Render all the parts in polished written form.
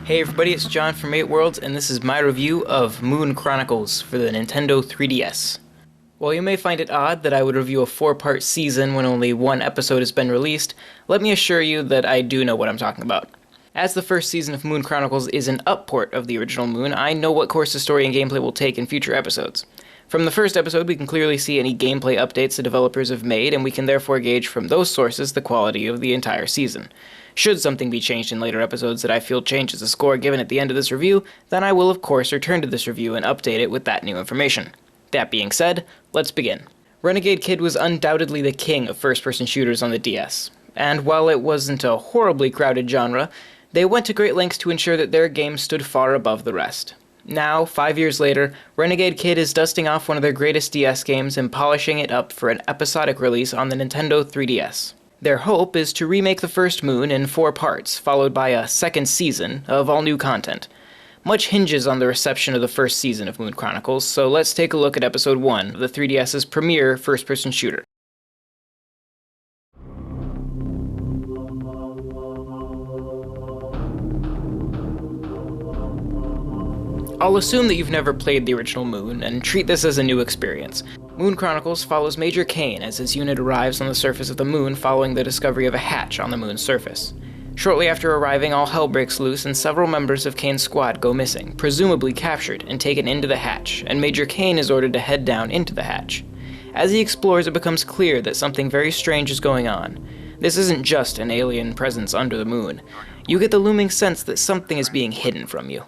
Hey everybody, it's John from 8 Worlds, and this is my review of Moon Chronicles for the Nintendo 3DS. While you may find it odd that I would review a 4-part season when only one episode has been released, let me assure you that I do know what I'm talking about. As the first season of Moon Chronicles is an upport of the original Moon, I know what course the story and gameplay will take in future episodes. From the first episode, we can clearly see any gameplay updates the developers have made, and we can therefore gauge from those sources the quality of the entire season. Should something be changed in later episodes that I feel changes the score given at the end of this review, then I will of course return to this review and update it with that new information. That being said, let's begin. Renegade Kid was undoubtedly the king of first-person shooters on the DS, and while it wasn't a horribly crowded genre, they went to great lengths to ensure that their game stood far above the rest. Now, 5 years later, Renegade Kid is dusting off one of their greatest DS games and polishing it up for an episodic release on the Nintendo 3DS. Their hope is to remake the first Moon in 4 parts, followed by a second season of all new content. Much hinges on the reception of the first season of Moon Chronicles, so let's take a look at Episode 1, the 3DS's premier first-person shooter. I'll assume that you've never played the original Moon, and treat this as a new experience. Moon Chronicles follows Major Kane as his unit arrives on the surface of the Moon following the discovery of a hatch on the Moon's surface. Shortly after arriving, all hell breaks loose and several members of Kane's squad go missing, presumably captured and taken into the hatch, and Major Kane is ordered to head down into the hatch. As he explores, it becomes clear that something very strange is going on. This isn't just an alien presence under the Moon. You get the looming sense that something is being hidden from you.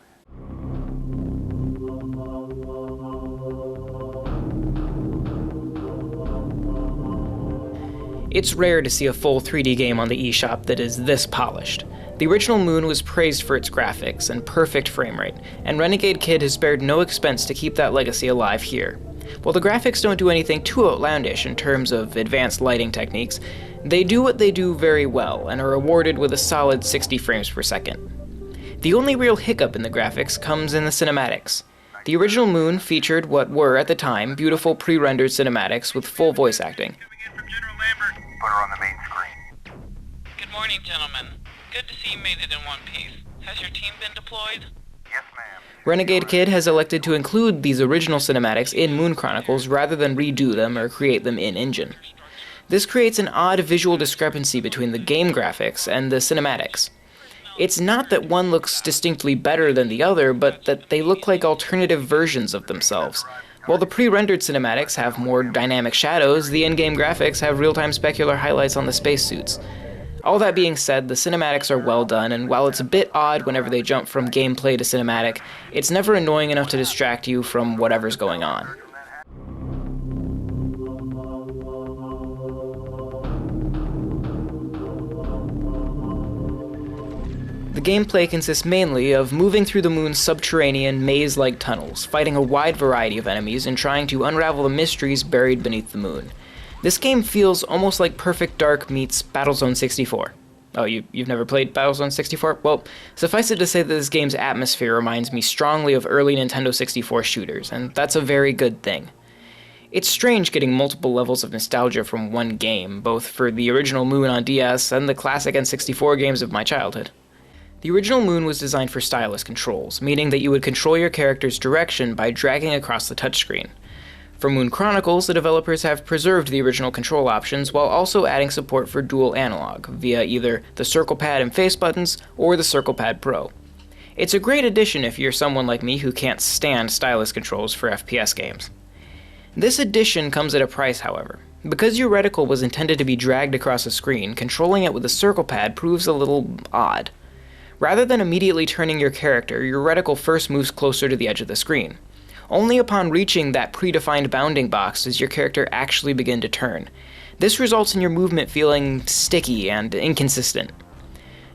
It's rare to see a full 3D game on the eShop that is this polished. The original Moon was praised for its graphics and perfect frame rate, and Renegade Kid has spared no expense to keep that legacy alive here. While the graphics don't do anything too outlandish in terms of advanced lighting techniques, they do what they do very well and are rewarded with a solid 60 frames per second. The only real hiccup in the graphics comes in the cinematics. The original Moon featured what were, at the time, beautiful pre-rendered cinematics with full voice acting. Put her on the main screen. Good morning, gentlemen. Good to see you made it in one piece. Has your team been deployed? Yes, ma'am. Renegade Kid has elected to include these original cinematics in Moon Chronicles rather than redo them or create them in-engine. This creates an odd visual discrepancy between the game graphics and the cinematics. It's not that one looks distinctly better than the other, but that they look like alternative versions of themselves. While the pre-rendered cinematics have more dynamic shadows, the in-game graphics have real-time specular highlights on the spacesuits. All that being said, the cinematics are well done, and while it's a bit odd whenever they jump from gameplay to cinematic, it's never annoying enough to distract you from whatever's going on. The gameplay consists mainly of moving through the Moon's subterranean, maze-like tunnels, fighting a wide variety of enemies and trying to unravel the mysteries buried beneath the Moon. This game feels almost like Perfect Dark meets Battlezone 64. Oh, you've never played Battlezone 64? Well, suffice it to say that this game's atmosphere reminds me strongly of early Nintendo 64 shooters, and that's a very good thing. It's strange getting multiple levels of nostalgia from one game, both for the original Moon on DS and the classic N64 games of my childhood. The original Moon was designed for stylus controls, meaning that you would control your character's direction by dragging across the touchscreen. For Moon Chronicles, the developers have preserved the original control options while also adding support for dual analog, via either the Circle Pad and face buttons or the Circle Pad Pro. It's a great addition if you're someone like me who can't stand stylus controls for FPS games. This addition comes at a price, however. Because your reticle was intended to be dragged across a screen, controlling it with a Circle Pad proves a little odd. Rather than immediately turning your character, your reticle first moves closer to the edge of the screen. Only upon reaching that predefined bounding box does your character actually begin to turn. This results in your movement feeling sticky and inconsistent.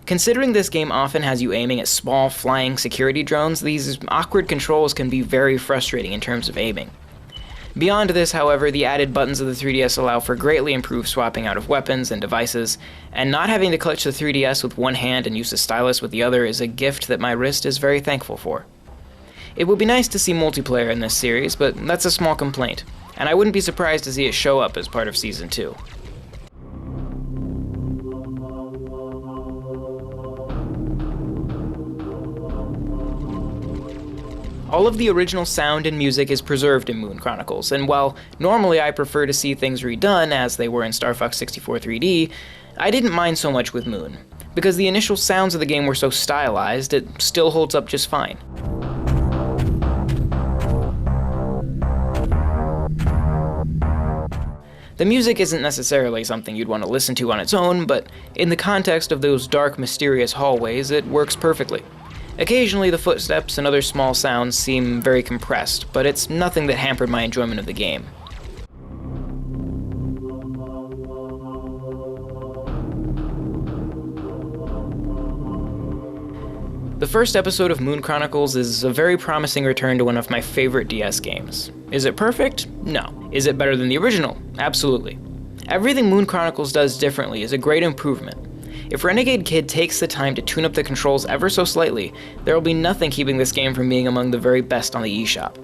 Considering this game often has you aiming at small, flying security drones, these awkward controls can be very frustrating in terms of aiming. Beyond this, however, the added buttons of the 3DS allow for greatly improved swapping out of weapons and devices, and not having to clutch the 3DS with one hand and use the stylus with the other is a gift that my wrist is very thankful for. It would be nice to see multiplayer in this series, but that's a small complaint, and I wouldn't be surprised to see it show up as part of Season 2. All of the original sound and music is preserved in Moon Chronicles, and while normally I prefer to see things redone as they were in Star Fox 64 3D, I didn't mind so much with Moon. Because the initial sounds of the game were so stylized, it still holds up just fine. The music isn't necessarily something you'd want to listen to on its own, but in the context of those dark, mysterious hallways, it works perfectly. Occasionally, the footsteps and other small sounds seem very compressed, but it's nothing that hampered my enjoyment of the game. The first episode of Moon Chronicles is a very promising return to one of my favorite DS games. Is it perfect? No. Is it better than the original? Absolutely. Everything Moon Chronicles does differently is a great improvement. If Renegade Kid takes the time to tune up the controls ever so slightly, there will be nothing keeping this game from being among the very best on the eShop.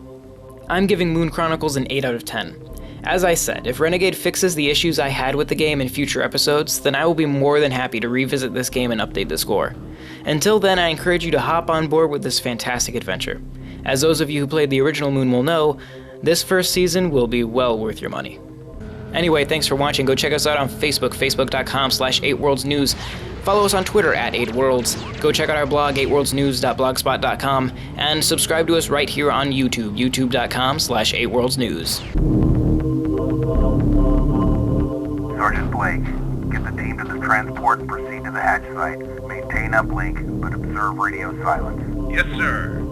I'm giving Moon Chronicles an 8 out of 10. As I said, if Renegade fixes the issues I had with the game in future episodes, then I will be more than happy to revisit this game and update the score. Until then, I encourage you to hop on board with this fantastic adventure. As those of you who played the original Moon will know, this first season will be well worth your money. Anyway, thanks for watching. Go check us out on Facebook, facebook.com/8worldsnews. Follow us on Twitter @8worlds. Go check out our blog, 8worldsnews.blogspot.com, and subscribe to us right here on YouTube, youtube.com/8worldsnews. Sergeant Blake, get the team to the transport and proceed to the hatch site. Maintain uplink, but observe radio silence. Yes, sir.